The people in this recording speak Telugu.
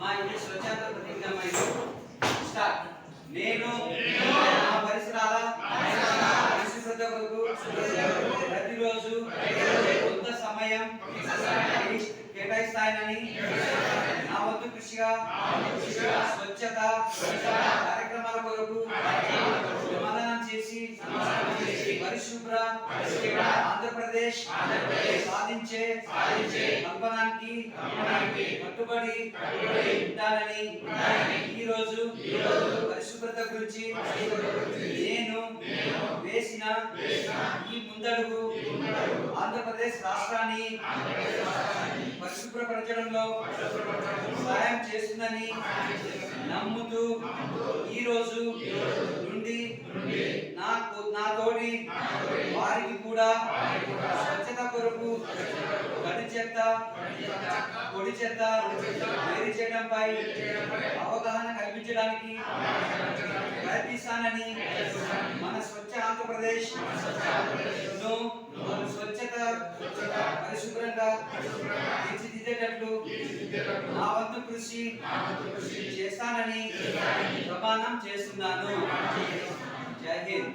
మా ఇంటి స్వచ్ఛత ప్రతిజ్ఞ స్టార్ట్. నేను నా పరిసరాల పరిశుభ్రత కొరకు ప్రతిరోజు కొంత సమయం కేటాయిస్తానని నా వంతు కృషిగా స్వచ్ఛత కార్యక్రమాల కొరకు సమాధానం చేసి పరిశుభ్ర ఆంధ్రప్రదేశ్ సాధించే కల్పనానికి కట్టుబడి ఉంటానని ఈ రోజు పరిశుభ్రత గురించి నేను వేసిన ఈ ముందడుగు ఆంధ్రప్రదేశ్ రాష్ట్రాన్ని పరిశుభ్రపరచడంలో సహాయం చేస్తుందని నమ్ముతూ ఈ రోజు నుండి నా తోడి వారికి కూడా స్వచ్ఛత కొరకు గడి చెత్త పొడి చెత్త వేరు చేయడంపై అవగాహన కల్పించడానికి ప్రయత్నిస్తానని మన స్వచ్ఛ ఆంధ్రప్రదేశ్ స్వచ్ఛత పరిశుభ్రంగా తీర్చిదిద్దేటట్లు నా వంతు కృషి చేస్తానని ప్రమాణం చేస్తున్నాను. జై హింద్.